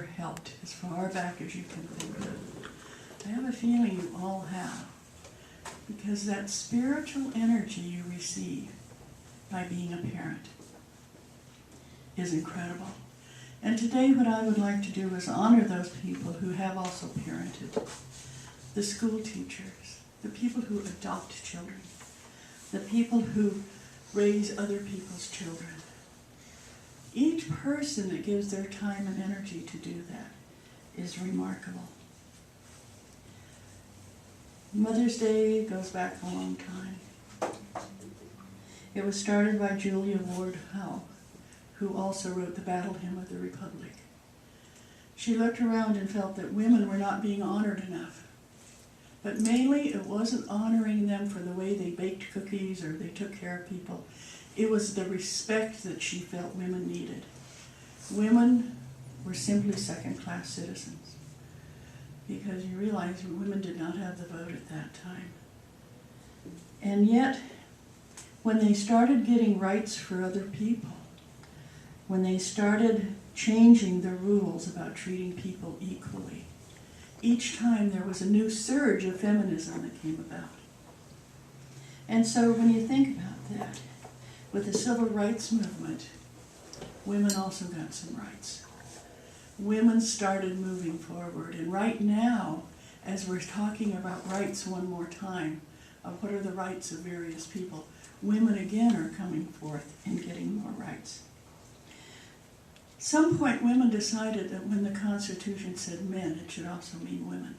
never helped as far back as you can think of. I have a feeling you all have, because that spiritual energy you receive by being a parent is incredible. And today what I would like to do is honor those people who have also parented. The school teachers, the people who adopt children, the people who raise other people's children. Each person that gives their time and energy to do that is remarkable. Mother's Day goes back a long time. It was started by Julia Ward Howe, who also wrote the Battle Hymn of the Republic. She looked around and felt that women were not being honored enough. But mainly it wasn't honoring them for the way they baked cookies or they took care of people. It was the respect that she felt women needed. Women were simply second-class citizens, because you realize women did not have the vote at that time. And yet, when they started getting rights for other people, when they started changing the rules about treating people equally, each time there was a new surge of feminism that came about. And so when you think about that, with the civil rights movement, women also got some rights. Women started moving forward, and right now, as we're talking about rights one more time, of what are the rights of various people, women again are coming forth and getting more rights. At some point, women decided that when the Constitution said men, it should also mean women.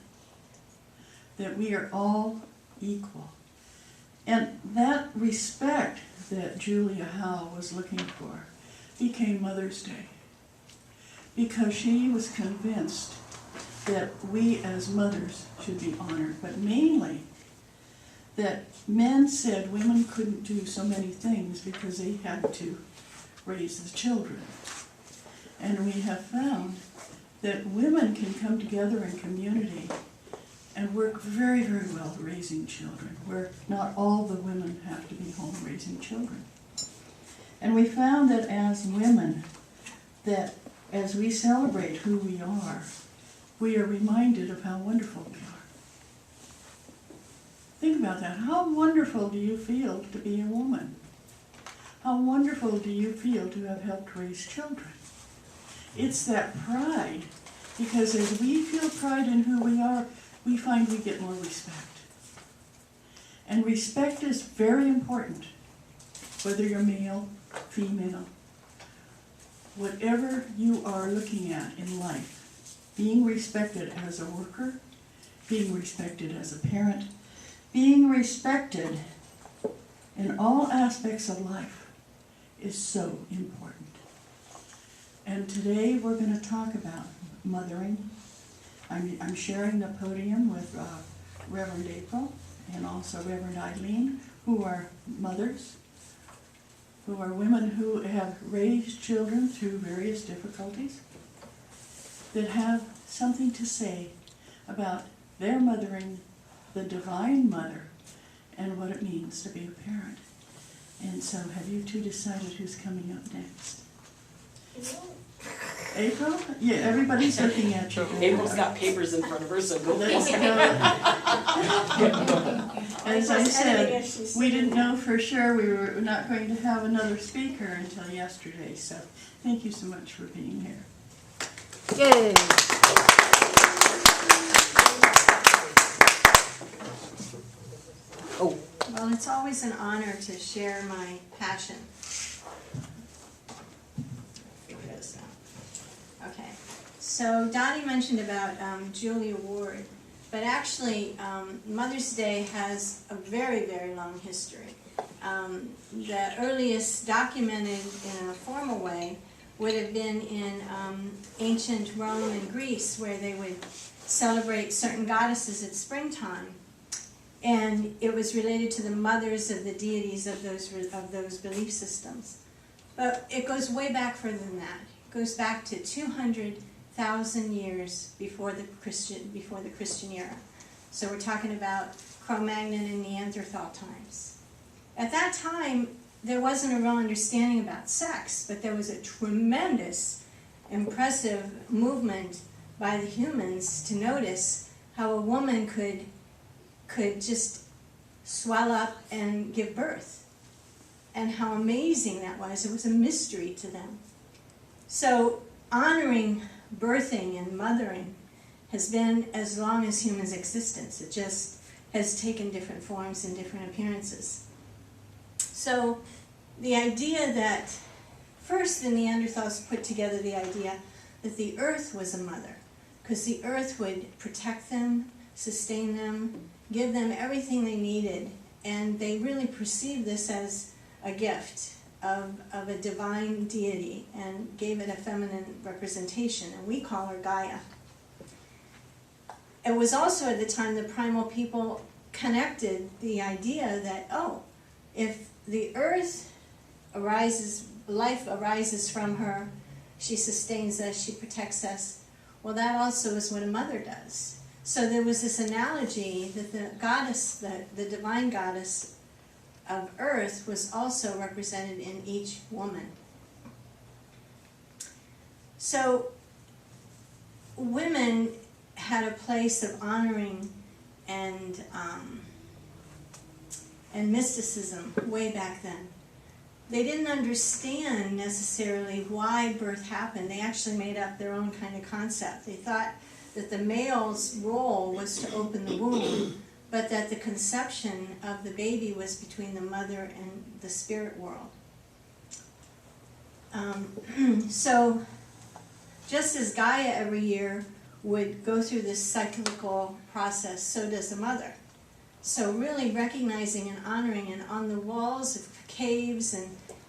That we are all equal. And that respect that Julia Howe was looking for became Mother's Day, because she was convinced that we as mothers should be honored, but mainly that men said women couldn't do so many things because they had to raise the children. And we have found that women can come together in community and work very, very well raising children, where not all the women have to be home raising children. And we found that as women, that as we celebrate who we are reminded of how wonderful we are. Think about that. How wonderful do you feel to be a woman? How wonderful do you feel to have helped raise children? It's that pride, because as we feel pride in who we are, we find we get more respect. And respect is very important, whether you're male, female, whatever you are looking at in life. Being respected as a worker, being respected as a parent, being respected in all aspects of life is so important. And today we're going to talk about mothering. I'm sharing the podium with Reverend April and also Reverend Ayleen, who are mothers, who are women who have raised children through various difficulties, that have something to say about their mothering, the Divine Mother, and what it means to be a parent. And so have you two decided who's coming up next? April? Yeah, everybody's looking at you. April's got papers in front of her, so go. Let's go. As I said, we didn't know for sure we were not going to have another speaker until yesterday, so thank you so much for being here. Yay! Oh. Well, it's always an honor to share my passion. Figure this out. Okay. So Dottie mentioned about Julia Ward, but actually Mother's Day has a very, very long history. The earliest documented in a formal way would have been in ancient Rome and Greece, where they would celebrate certain goddesses at springtime. And it was related to the mothers of the deities of those belief systems. But it goes way back further than that. It goes back to 200,000 years before the Christian era. So we're talking about Cro-Magnon and Neanderthal times. At that time, there wasn't a real understanding about sex, but there was a tremendous impressive movement by the humans to notice how a woman could just swell up and give birth, and how amazing that was. It was a mystery to them. So honoring birthing and mothering has been as long as humans' existence. It just has taken different forms and different appearances. So the idea that first the Neanderthals put together the idea that the earth was a mother, because the earth would protect them, sustain them, give them everything they needed, and they really perceived this as a gift of a divine deity and gave it a feminine representation, and we call her Gaia. It was also at the time the primal people connected the idea that, oh, if the earth arises, life arises from her, she sustains us, she protects us, well, that also is what a mother does. So there was this analogy that the goddess, the divine goddess of earth was also represented in each woman. So women had a place of honoring and mysticism way back then. They didn't understand necessarily why birth happened. They actually made up their own kind of concept. They thought that the male's role was to open the womb, but that the conception of the baby was between the mother and the spirit world. So just as Gaia every year would go through this cyclical process, so does the mother. So really recognizing and honoring, and on the walls of caves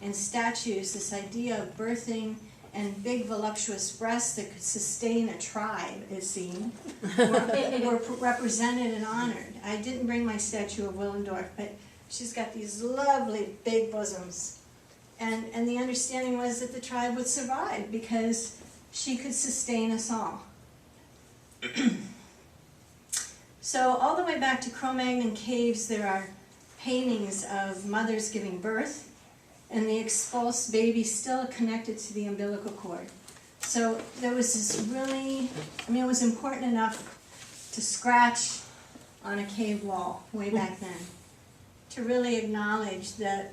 and statues, this idea of birthing and big voluptuous breasts that could sustain a tribe is seen, were represented and honored. I didn't bring my statue of Willendorf, but she's got these lovely big bosoms. And the understanding was that the tribe would survive because she could sustain us all. So all the way back to Cro-Magnon caves, there are paintings of mothers giving birth, and the expulsed baby still connected to the umbilical cord. So there was this really, it was important enough to scratch on a cave wall way back then to really acknowledge the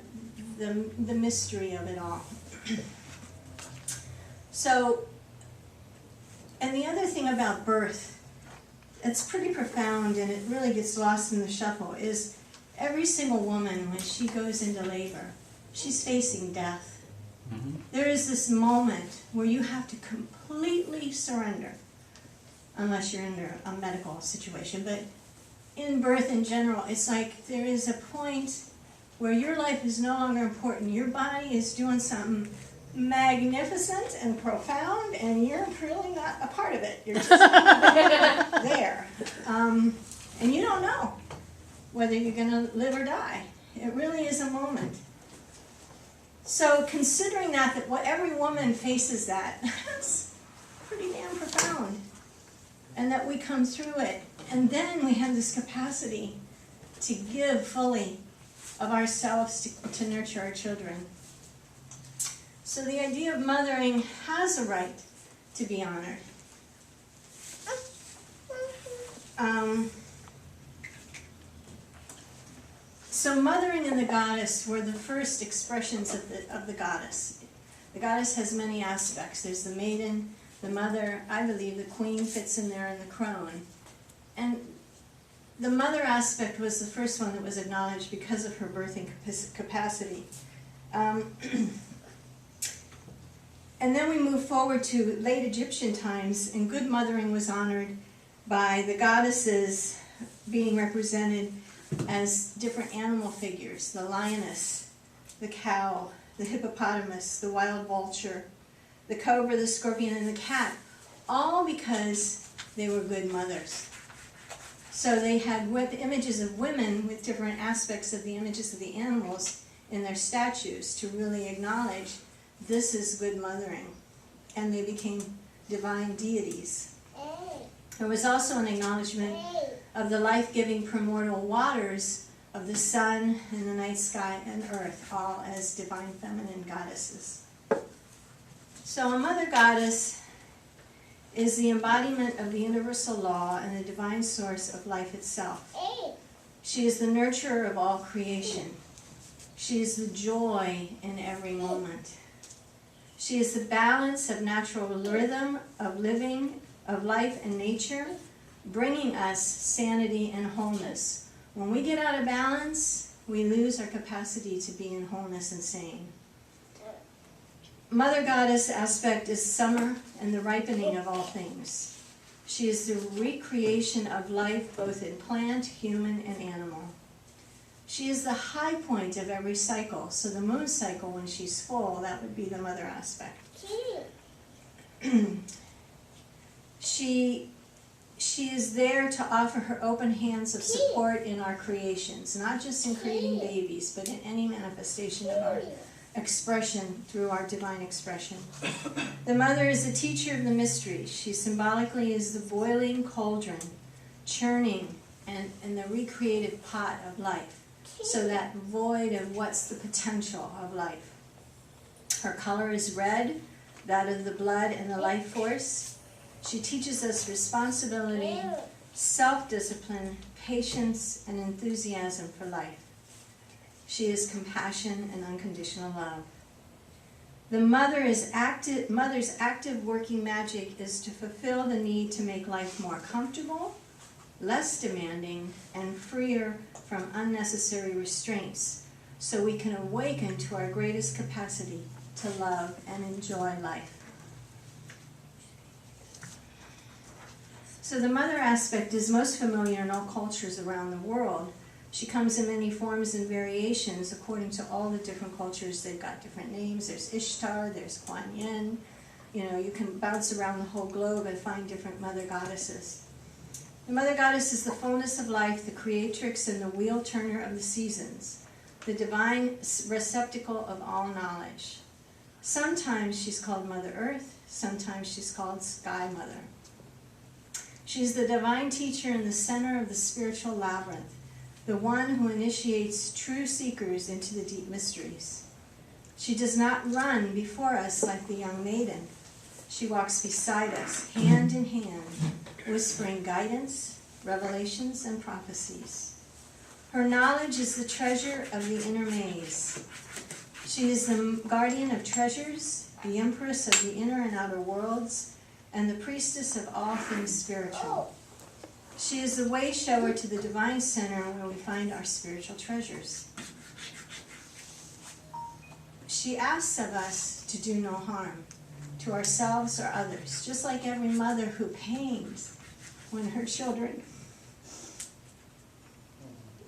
mystery of it all. So, and the other thing about birth, it's pretty profound and it really gets lost in the shuffle, is every single woman, when she goes into labor, she's facing death. Mm-hmm. There is this moment where you have to completely surrender, unless you're under a medical situation. But in birth in general, it's like there is a point where your life is no longer important. Your body is doing something magnificent and profound, and you're really not a part of it. You're just there. And you don't know whether you're going to live or die. It really is a moment. So considering that what every woman faces that's pretty damn profound. And that we come through it. And then we have this capacity to give fully of ourselves to nurture our children. So the idea of mothering has a right to be honored. So mothering and the goddess were the first expressions of the goddess. The goddess has many aspects. There's the maiden, the mother, I believe the queen fits in there, and the crone. And the mother aspect was the first one that was acknowledged because of her birthing capacity. And then we move forward to late Egyptian times, and good mothering was honored by the goddesses being represented as different animal figures: the lioness, the cow, the hippopotamus, the wild vulture, the cobra, the scorpion, and the cat, all because they were good mothers. So they had images of women with different aspects of the images of the animals in their statues to really acknowledge this is good mothering. And they became divine deities. There was also an acknowledgement of the life-giving primordial waters of the sun and the night sky and earth, all as divine feminine goddesses. So a mother goddess is the embodiment of the universal law and the divine source of life itself. She is the nurturer of all creation. She is the joy in every moment. She is the balance of natural rhythm, of living, of life and nature, bringing us sanity and wholeness. When we get out of balance, we lose our capacity to be in wholeness and sane. Mother Goddess aspect is summer and the ripening of all things. She is the recreation of life both in plant, human, and animal. She is the high point of every cycle. So the moon cycle, when she's full, that would be the mother aspect. She is there to offer her open hands of support in our creations, not just in creating babies, but in any manifestation of our expression through our divine expression. The mother is the teacher of the mysteries. She symbolically is the boiling cauldron, churning and the recreated pot of life. So that void of what's the potential of life. Her color is red, that of the blood and the life force. She teaches us responsibility, self-discipline, patience, and enthusiasm for life. She is compassion and unconditional love. The mother's active working magic is to fulfill the need to make life more comfortable, less demanding, and freer from unnecessary restraints, so we can awaken to our greatest capacity to love and enjoy life. So the mother aspect is most familiar in all cultures around the world. She comes in many forms and variations according to all the different cultures. They've got different names. There's Ishtar, there's Kuan Yin. You know, you can bounce around the whole globe and find different mother goddesses. The mother goddess is the fullness of life, the creatrix and the wheel turner of the seasons, the divine receptacle of all knowledge. Sometimes she's called Mother Earth, sometimes she's called Sky Mother. She's the divine teacher in the center of the spiritual labyrinth, the one who initiates true seekers into the deep mysteries. She does not run before us like the young maiden. She walks beside us, hand in hand, whispering guidance, revelations, and prophecies. Her knowledge is the treasure of the inner maze. She is the guardian of treasures, the empress of the inner and outer worlds, and the priestess of all things spiritual. She is the way shower to the divine center where we find our spiritual treasures. She asks of us to do no harm to ourselves or others, just like every mother who pains when her children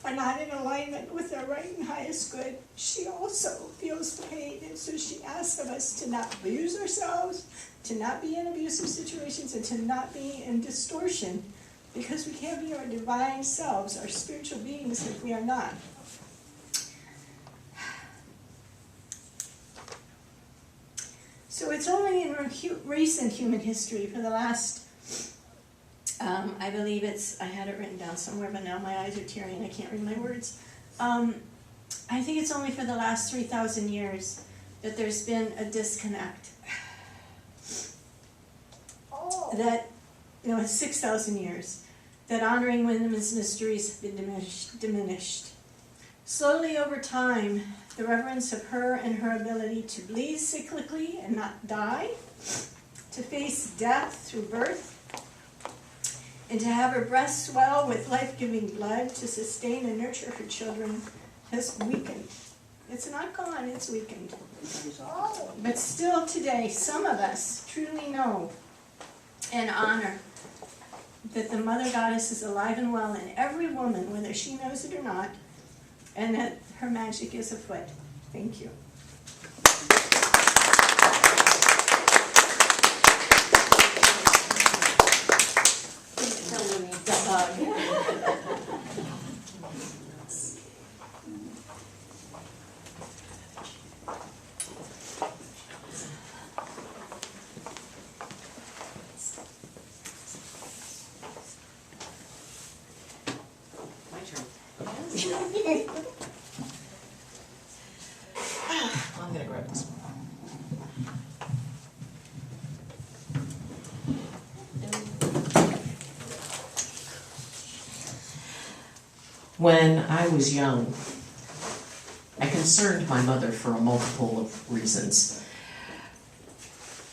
are not in alignment with their right and highest good. She also feels pain, and so she asks of us to not abuse ourselves, to not be in abusive situations, and to not be in distortion, because we can't be our divine selves, our spiritual beings, if we are not. So it's only in recent human history, for the last, I believe I had it written down somewhere, but now my eyes are tearing and I can't read my words. I think it's only for the last 3,000 years that there's been a disconnect. That, it's 6,000 years, that honoring women's mysteries have been diminished. Slowly over time, the reverence of her and her ability to bleed cyclically and not die, to face death through birth, and to have her breast swell with life-giving blood to sustain and nurture her children has weakened. It's not gone, it's weakened. But still today, some of us truly know and honor that the Mother Goddess is alive and well in every woman, whether she knows it or not, and that her magic is afoot. Thank you. My turn. I'm gonna grab this one. When I was young, I concerned my mother for a multiple of reasons.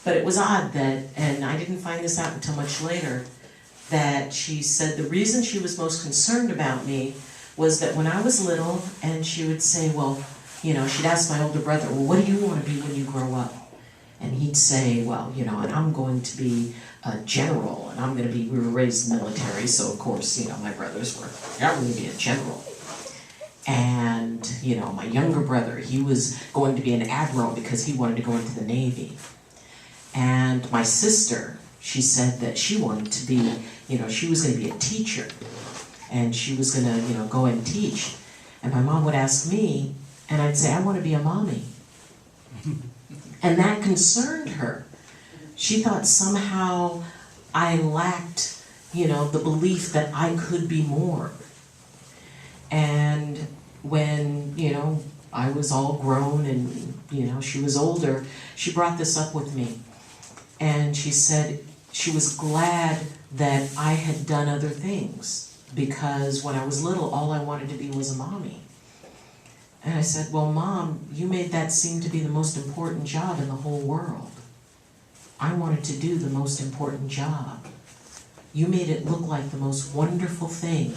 But it was odd that, and I didn't find this out until much later, that she said the reason she was most concerned about me was that when I was little, and she would say, well, you know, she'd ask my older brother, well, what do you want to be when you grow up? And he'd say, well, you know, and I'm going to be a general, and I'm going to be, we were raised military, so of course, you know, my brothers were, I'm going to be a general. And, you know, my younger brother, he was going to be an admiral because he wanted to go into the Navy. And my sister, she said that she wanted to be, you know, she was going to be a teacher. And she was going to, you know, go and teach. And my mom would ask me, and I'd say, I want to be a mommy. And that concerned her. She thought somehow I lacked, you know, the belief that I could be more. And when, you know, I was all grown and, you know, she was older, she brought this up with me. And she said she was glad that I had done other things, because when I was little, all I wanted to be was a mommy. And I said, well, Mom, you made that seem to be the most important job in the whole world. I wanted to do the most important job. You made it look like the most wonderful thing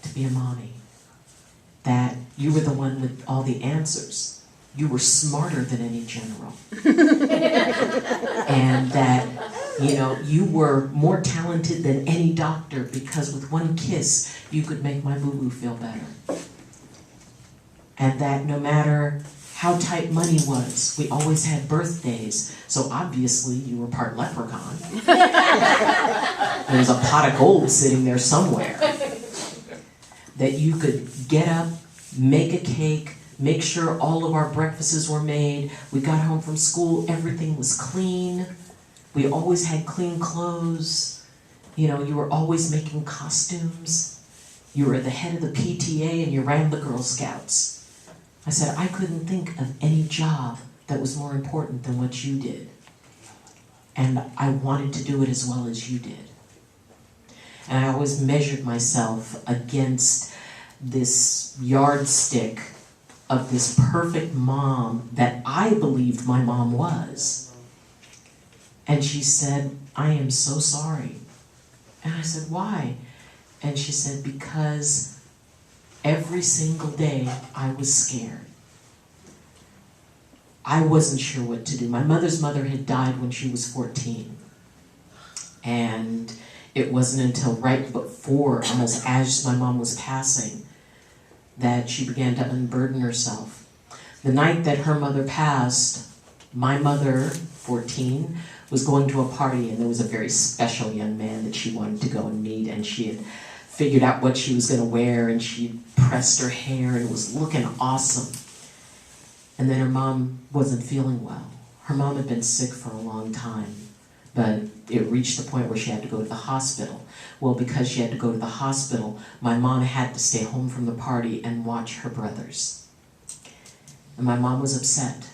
to be a mommy. That you were the one with all the answers. You were smarter than any general. And that, you know, you were more talented than any doctor, because with one kiss, you could make my boo-boo feel better. And that no matter how tight money was, we always had birthdays, so obviously you were part leprechaun. There was a pot of gold sitting there somewhere. That you could get up, make a cake, make sure all of our breakfasts were made. We got home from school, everything was clean. We always had clean clothes. You know, you were always making costumes. You were the head of the PTA and you ran the Girl Scouts. I said, I couldn't think of any job that was more important than what you did. And I wanted to do it as well as you did. And I always measured myself against this yardstick of this perfect mom that I believed my mom was. And she said, I am so sorry. And I said, why? And she said, because every single day I was scared. I wasn't sure what to do. My mother's mother had died when she was 14. And it wasn't until right before, almost as my mom was passing, that she began to unburden herself. The night that her mother passed, my mother, 14, was going to a party, and there was a very special young man that she wanted to go and meet, and she had figured out what she was going to wear, and she pressed her hair and was looking awesome. And then her mom wasn't feeling well. Her mom had been sick for a long time, but it reached the point where she had to go to the hospital. Well, because she had to go to the hospital, my mom had to stay home from the party and watch her brothers. And my mom was upset.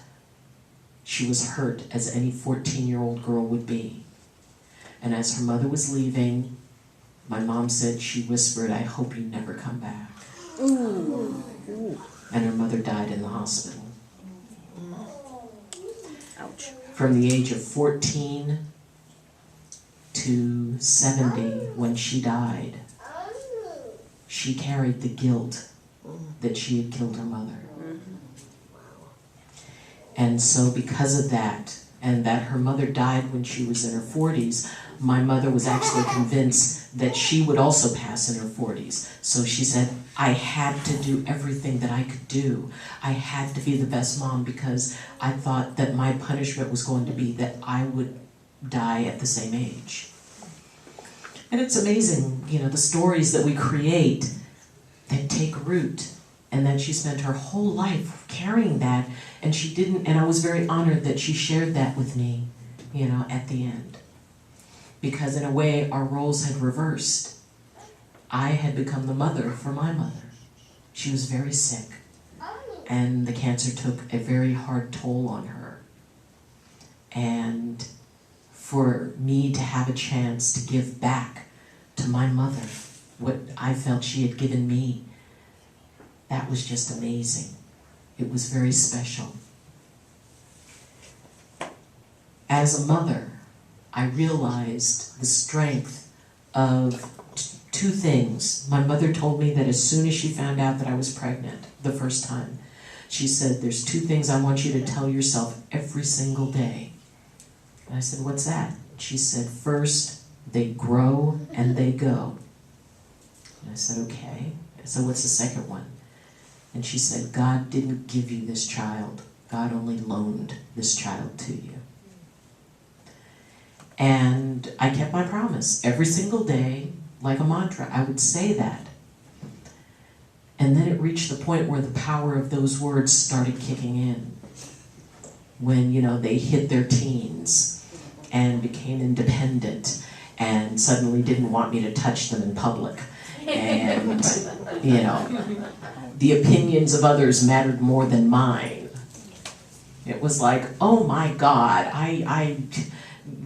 She was hurt, as any 14-year-old girl would be. And as her mother was leaving, my mom said, she whispered, I hope you never come back. Ooh. And her mother died in the hospital. Ouch. From the age of 14 to 70, when she died, she carried the guilt that she had killed her mother. And so because of that, and that her mother died when she was in her 40s, my mother was actually convinced that she would also pass in her 40s. So she said, I had to do everything that I could do. I had to be the best mom, because I thought that my punishment was going to be that I would die at the same age. And it's amazing, you know, the stories that we create that take root, and that she spent her whole life carrying that, and she didn't, and I was very honored that she shared that with me, you know, at the end. Because in a way, our roles had reversed. I had become the mother for my mother. She was very sick, and the cancer took a very hard toll on her. And for me to have a chance to give back to my mother what I felt she had given me, that was just amazing. It was very special. As a mother, I realized the strength of two things. My mother told me that as soon as she found out that I was pregnant the first time, she said, there's two things I want you to tell yourself every single day. And I said, what's that? She said, first, they grow and they go. And I said, okay. So what's the second one? And she said, God didn't give you this child. God only loaned this child to you. And I kept my promise. Every single day, like a mantra, I would say that. And then it reached the point where the power of those words started kicking in. When, they hit their teens and became independent and suddenly didn't want me to touch them in public. And, the opinions of others mattered more than mine. It was like, oh my God,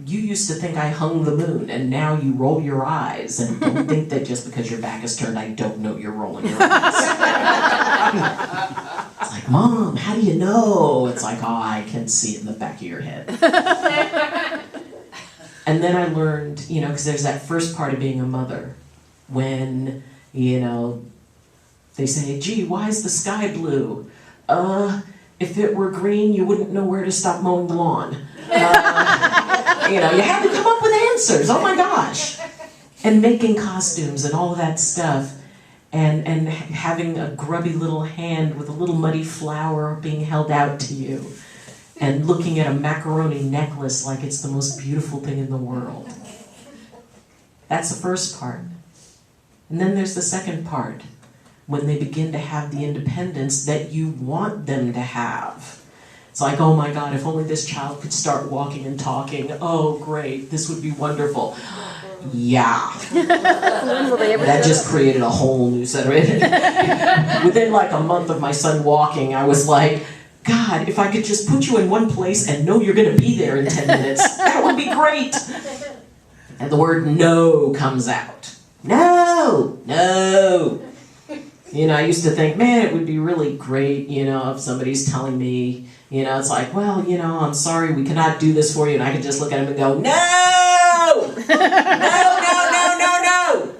you used to think I hung the moon, and now you roll your eyes and don't think that just because your back is turned, I don't know you're rolling your eyes. It's like, Mom, how do you know? It's like, oh, I can see it in the back of your head. And then I learned, because there's that first part of being a mother, when, they say, gee, why is the sky blue? If it were green, you wouldn't know where to stop mowing the lawn. You had to come up with answers. Oh my gosh. And making costumes and all of that stuff. And having a grubby little hand with a little muddy flower being held out to you. And looking at a macaroni necklace like it's the most beautiful thing in the world. That's the first part. And then there's the second part. When they begin to have the independence that you want them to have. It's like, oh my God, if only this child could start walking and talking. Oh, great, this would be wonderful. Yeah. That just created a whole new set of... Within like a month of my son walking, I was like, God, if I could just put you in one place and know you're going to be there in 10 minutes, that would be great. And the word no comes out. No, no. I used to think, man, it would be really great, if somebody's telling me, it's like, well, I'm sorry, we cannot do this for you. And I could just look at him and go, no! No, no, no, no, no!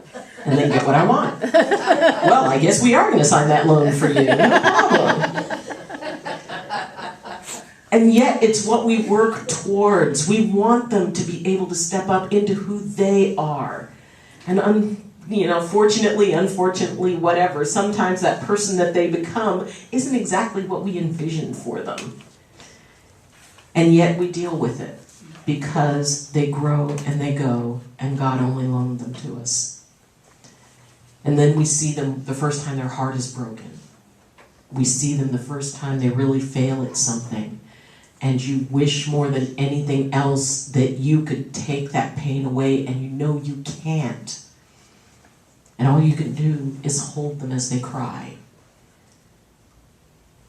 And then get what I want. Well, I guess we are going to sign that loan for you. No problem. And yet, it's what we work towards. We want them to be able to step up into who they are. And fortunately, unfortunately, whatever, sometimes that person that they become isn't exactly what we envisioned for them. And yet we deal with it because they grow and they go, and God only loaned them to us. And then we see them the first time their heart is broken. We see them the first time they really fail at something. And you wish more than anything else that you could take that pain away, and you can't. And all you can do is hold them as they cry.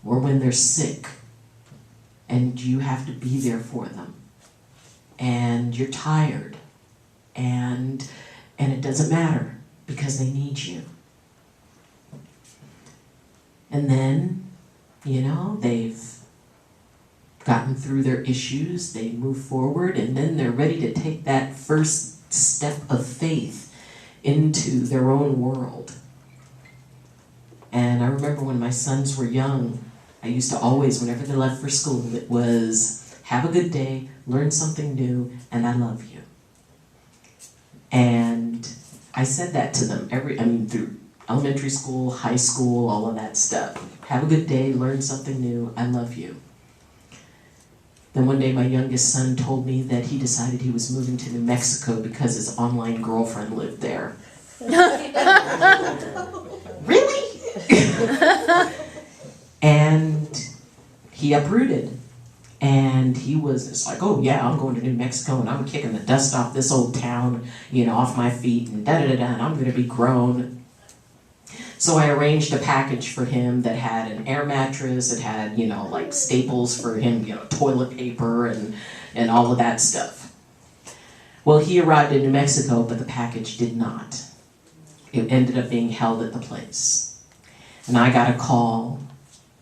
Or when they're sick and you have to be there for them. And you're tired. And it doesn't matter because they need you. And then, they've gotten through their issues, they move forward, and then they're ready to take that first step of faith into their own world. And I remember when my sons were young, I used to always, whenever they left for school, it was, have a good day, learn something new, and I love you. And I said that to them through elementary school, high school, all of that stuff. Have a good day, learn something new, I love you. Then one day my youngest son told me that he decided he was moving to New Mexico because his online girlfriend lived there. Really? And he uprooted. And he was just like, oh yeah, I'm going to New Mexico and I'm kicking the dust off this old town, off my feet and da-da-da-da, and I'm going to be grown. So I arranged a package for him that had an air mattress, it had, like staples for him, toilet paper and all of that stuff. Well, he arrived in New Mexico, but the package did not. It ended up being held at the place. And I got a call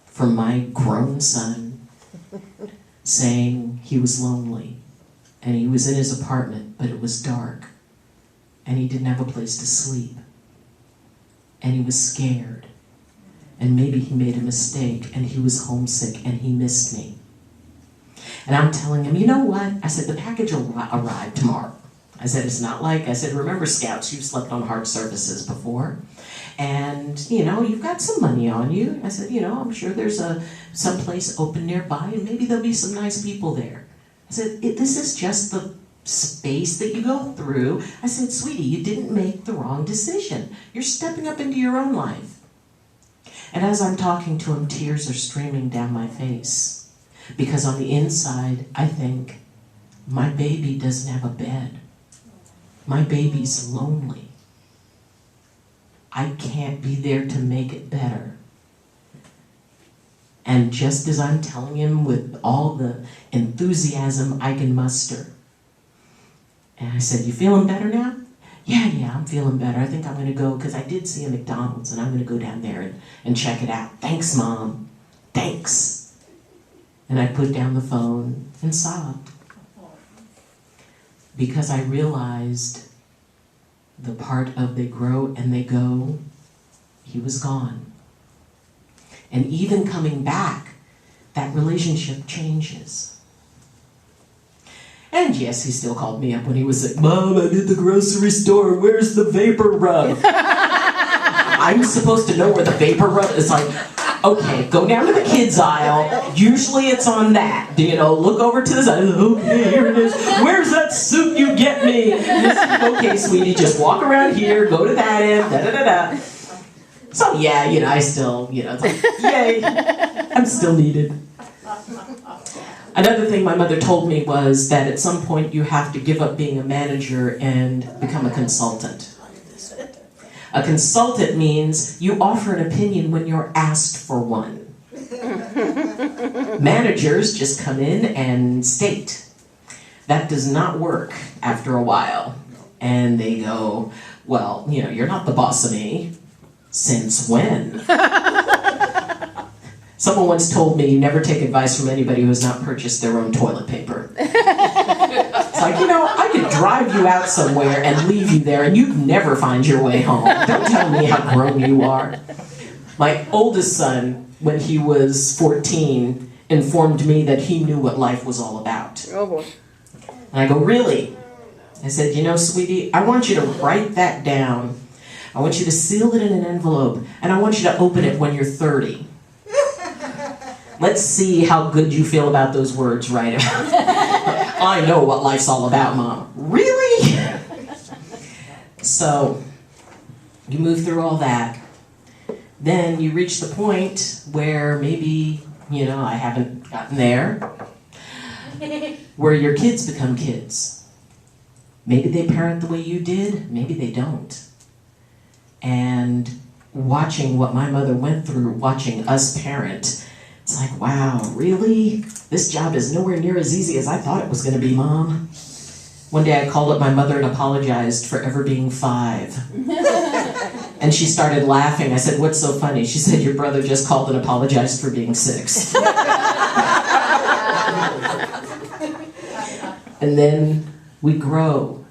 from my grown son saying he was lonely. And he was in his apartment, but it was dark. And he didn't have a place to sleep. And he was scared. And maybe he made a mistake, and he was homesick, and he missed me. And I'm telling him, you know what? I said, the package will arrive tomorrow. I said, it's not like, I said, remember Scouts, you've slept on hard surfaces before. And, you've got some money on you. I said, I'm sure there's some place open nearby, and maybe there'll be some nice people there. I said, this is just the space that you go through. I said, sweetie, you didn't make the wrong decision. You're stepping up into your own life. And as I'm talking to him, tears are streaming down my face. Because on the inside, I think, my baby doesn't have a bed. My baby's lonely. I can't be there to make it better. And just as I'm telling him with all the enthusiasm I can muster, and I said, you feeling better now? Yeah, I'm feeling better. I think I'm going to go, because I did see a McDonald's, and I'm going to go down there and check it out. Thanks, Mom. Thanks. And I put down the phone and sobbed. Because I realized the part of they grow and they go, he was gone. And even coming back, that relationship changes. And yes, he still called me up when he was like, Mom, I'm at the grocery store, where's the vapor rub? I'm supposed to know where the vapor rub is. Like, okay, go down to the kids aisle, usually it's on that. Look over to the side, okay, here it is. Where's that soup you get me? Okay, sweetie, just walk around here, go to that end, da-da-da-da. So yeah, I still, it's like, yay, I'm still needed. Another thing my mother told me was that at some point you have to give up being a manager and become a consultant. A consultant means you offer an opinion when you're asked for one. Managers just come in and state. That does not work after a while. And they go, well, you're not the boss of me. Since when? Someone once told me, you never take advice from anybody who has not purchased their own toilet paper. It's like, I could drive you out somewhere and leave you there and you'd never find your way home. Don't tell me how grown you are. My oldest son, when he was 14, informed me that he knew what life was all about. Oh boy. And I go, really? I said, sweetie, I want you to write that down. I want you to seal it in an envelope, and I want you to open it when you're 30. Let's see how good you feel about those words right about. I know what life's all about, Mom. Really? So, you move through all that. Then you reach the point where maybe, I haven't gotten there, where your kids become kids. Maybe they parent the way you did, maybe they don't. And watching what my mother went through, watching us parent, it's like, wow, really? This job is nowhere near as easy as I thought it was going to be, Mom. One day I called up my mother and apologized for ever being 5. And she started laughing. I said, what's so funny? She said, your brother just called and apologized for being 6. And then we grow.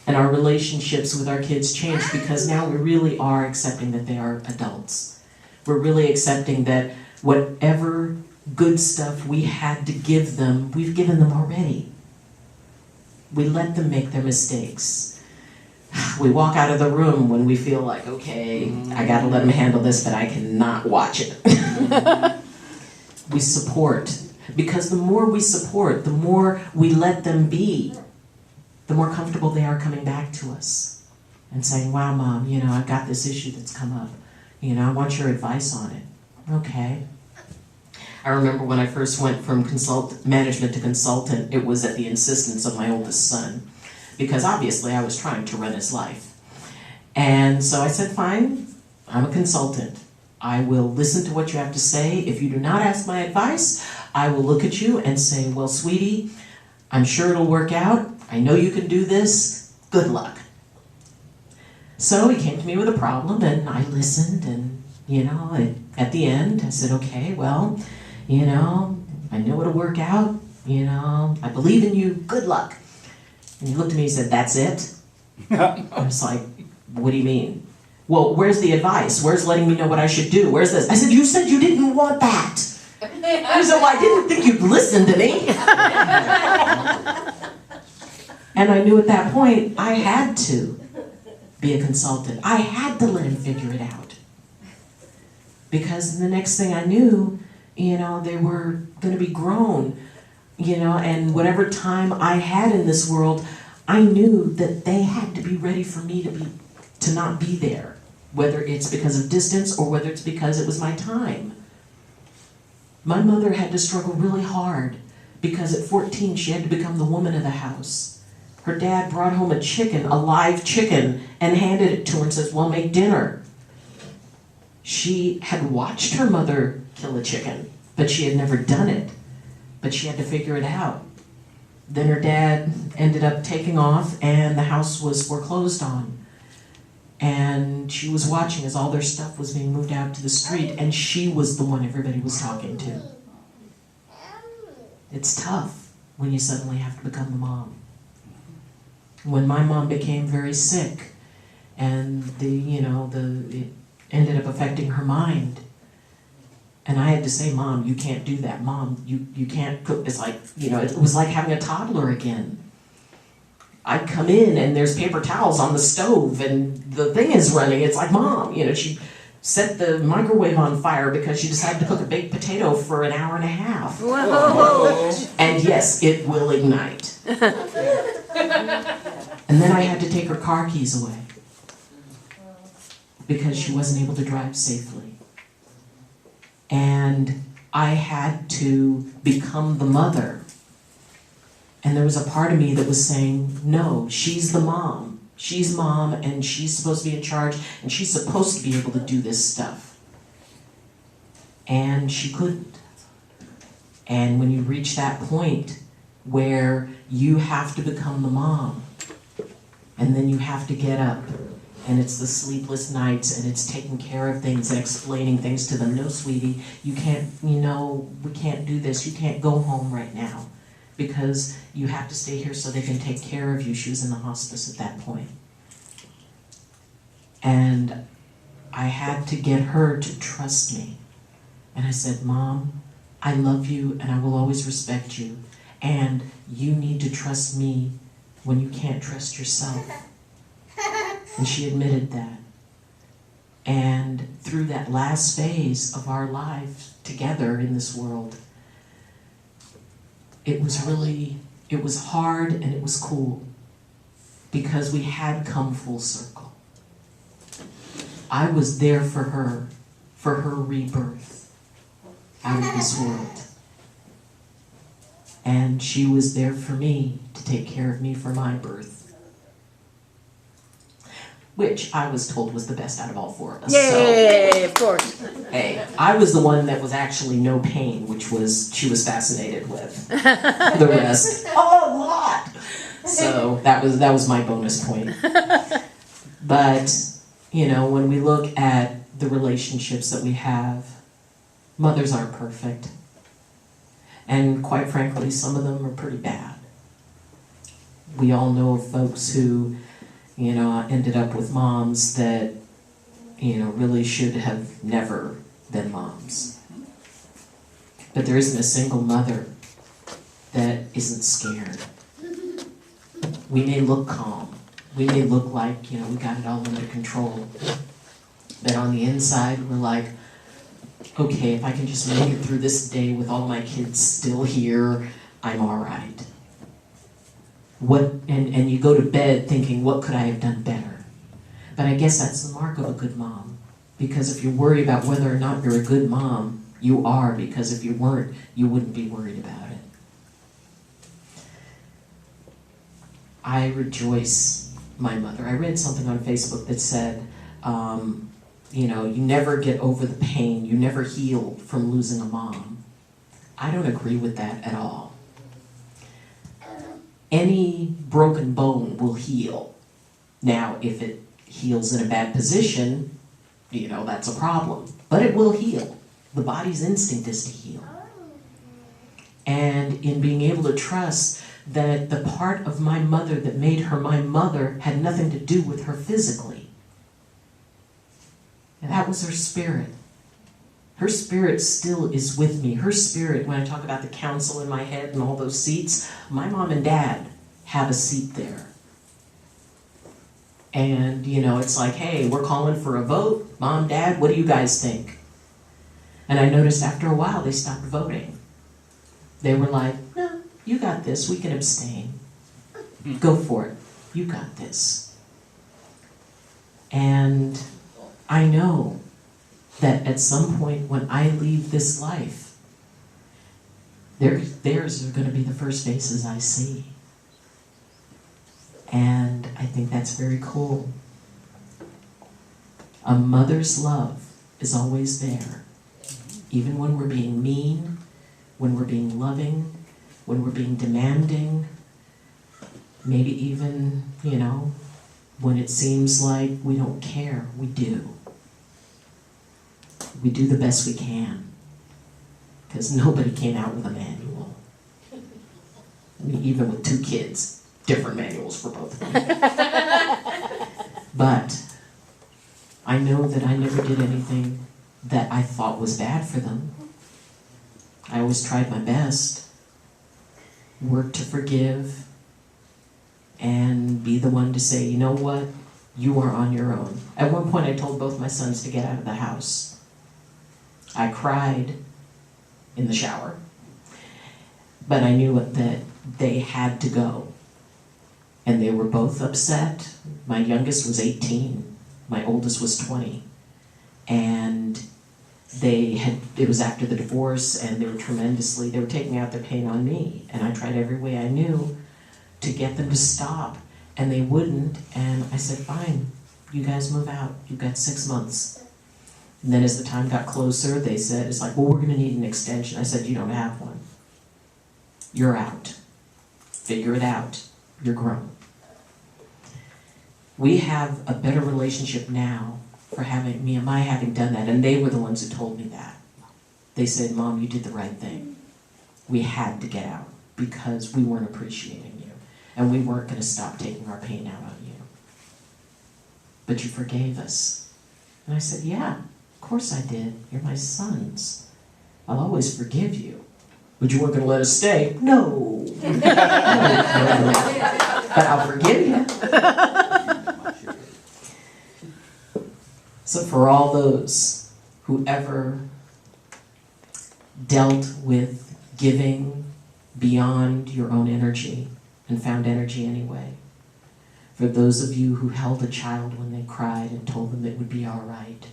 And our relationships with our kids change because now we really are accepting that they are adults. We're really accepting that whatever good stuff we had to give them, we've given them already. We let them make their mistakes. We walk out of the room when we feel like, okay, I gotta let them handle this, but I cannot watch it. We support. Because the more we support, the more we let them be, the more comfortable they are coming back to us and saying, wow, Mom, I've got this issue that's come up. I want your advice on it. Okay. I remember when I first went from management to consultant, it was at the insistence of my oldest son, because obviously I was trying to run his life. And so I said, fine, I'm a consultant. I will listen to what you have to say. If you do not ask my advice, I will look at you and say, well, sweetie, I'm sure it'll work out. I know you can do this. Good luck. So he came to me with a problem, and I listened, and, And at the end, I said, okay, well, I know it'll work out. I believe in you. Good luck. And he looked at me and said, that's it? I was like, what do you mean? Well, where's the advice? Where's letting me know what I should do? Where's this? I said, you said you didn't want that. He said, well, I didn't think you'd listen to me. And I knew at that point I had to be a consultant. I had to let him figure it out. Because the next thing I knew, they were going to be grown, and whatever time I had in this world, I knew that they had to be ready for me to not be there, whether it's because of distance or whether it's because it was my time. My mother had to struggle really hard because at 14 she had to become the woman of the house. Her dad brought home a chicken, a live chicken, and handed it to her and says, well, make dinner. She had watched her mother kill a chicken, but she had never done it. But she had to figure it out. Then her dad ended up taking off and the house was foreclosed on. And she was watching as all their stuff was being moved out to the street, and she was the one everybody was talking to. It's tough when you suddenly have to become the mom. When my mom became very sick, and it ended up affecting her mind, and I had to say, Mom, you can't do that. Mom, you can't cook. It's like, it was like having a toddler again. I'd come in and there's paper towels on the stove and the thing is running. It's like, Mom, she set the microwave on fire because she decided to cook a baked potato for an hour and a half. Whoa. And yes, it will ignite. And then I had to take her car keys away because she wasn't able to drive safely. And I had to become the mother. And there was a part of me that was saying, no, she's the mom. She's mom, and she's supposed to be in charge, and she's supposed to be able to do this stuff. And she couldn't. And when you reach that point where you have to become the mom, and then you have to get up, and it's the sleepless nights, and it's taking care of things and explaining things to them. No, sweetie, you can't, we can't do this. You can't go home right now because you have to stay here so they can take care of you. She was in the hospice at that point. And I had to get her to trust me. And I said, Mom, I love you and I will always respect you. And you need to trust me when you can't trust yourself. And she admitted that. And through that last phase of our lives together in this world, it was hard and it was cool because we had come full circle. I was there for her rebirth out of this world. And she was there for me to take care of me for my birth, which I was told was the best out of all four of us. Yay, of course. Hey, I was the one that was actually no pain, which she was fascinated with. The rest, a lot. So that was my bonus point. But, when we look at the relationships that we have, mothers aren't perfect. And quite frankly, some of them are pretty bad. We all know of folks who ended up with moms that, really should have never been moms. But there isn't a single mother that isn't scared. We may look calm. We may look like, we got it all under control. But on the inside, we're like, okay, if I can just make it through this day with all my kids still here, I'm all right. And you go to bed thinking, what could I have done better? But I guess that's the mark of a good mom. Because if you're worried about whether or not you're a good mom, you are, because if you weren't, you wouldn't be worried about it. I rejoice my mother. I read something on Facebook that said, you never get over the pain, you never heal from losing a mom. I don't agree with that at all. Any broken bone will heal. Now, if it heals in a bad position, that's a problem. But it will heal. The body's instinct is to heal. And in being able to trust that the part of my mother that made her my mother had nothing to do with her physically. And that was her spirit. Her spirit still is with me. Her spirit, when I talk about the council in my head and all those seats, my mom and dad have a seat there. And, it's like, hey, we're calling for a vote. Mom, Dad, what do you guys think? And I noticed after a while they stopped voting. They were like, no, you got this. We can abstain. Go for it. You got this. And I know that at some point when I leave this life, theirs are going to be the first faces I see. And I think that's very cool. A mother's love is always there. Even when we're being mean, when we're being loving, when we're being demanding, maybe even, when it seems like we don't care, we do. We do the best we can. Because nobody came out with a manual. Even with 2 kids. Different manuals for both of them. But I know that I never did anything that I thought was bad for them. I always tried my best. Work to forgive and be the one to say, you know what? You are on your own. At one point I told both my sons to get out of the house. I cried in the shower. But I knew that they had to go. And they were both upset. My youngest was 18. My oldest was 20. And it was after the divorce, and they were taking out their pain on me. And I tried every way I knew to get them to stop. And they wouldn't. And I said, fine, you guys move out. You've got 6 months. And then as the time got closer, they said, it's like, well, we're going to need an extension. I said, you don't have one. You're out. Figure it out. You're grown. We have a better relationship now for me and my having done that, and they were the ones who told me that. They said, Mom, you did the right thing. We had to get out because we weren't appreciating you, and we weren't going to stop taking our pain out on you. But you forgave us. And I said, yeah, of course I did. You're my sons. I'll always forgive you. But you weren't going to let us stay? No. No. But I'll forgive you. So for all those who ever dealt with giving beyond your own energy and found energy anyway, for those of you who held a child when they cried and told them it would be all right,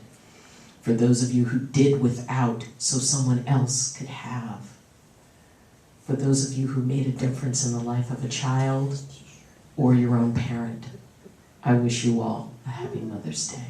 for those of you who did without so someone else could have, for those of you who made a difference in the life of a child or your own parent, I wish you all a happy Mother's Day.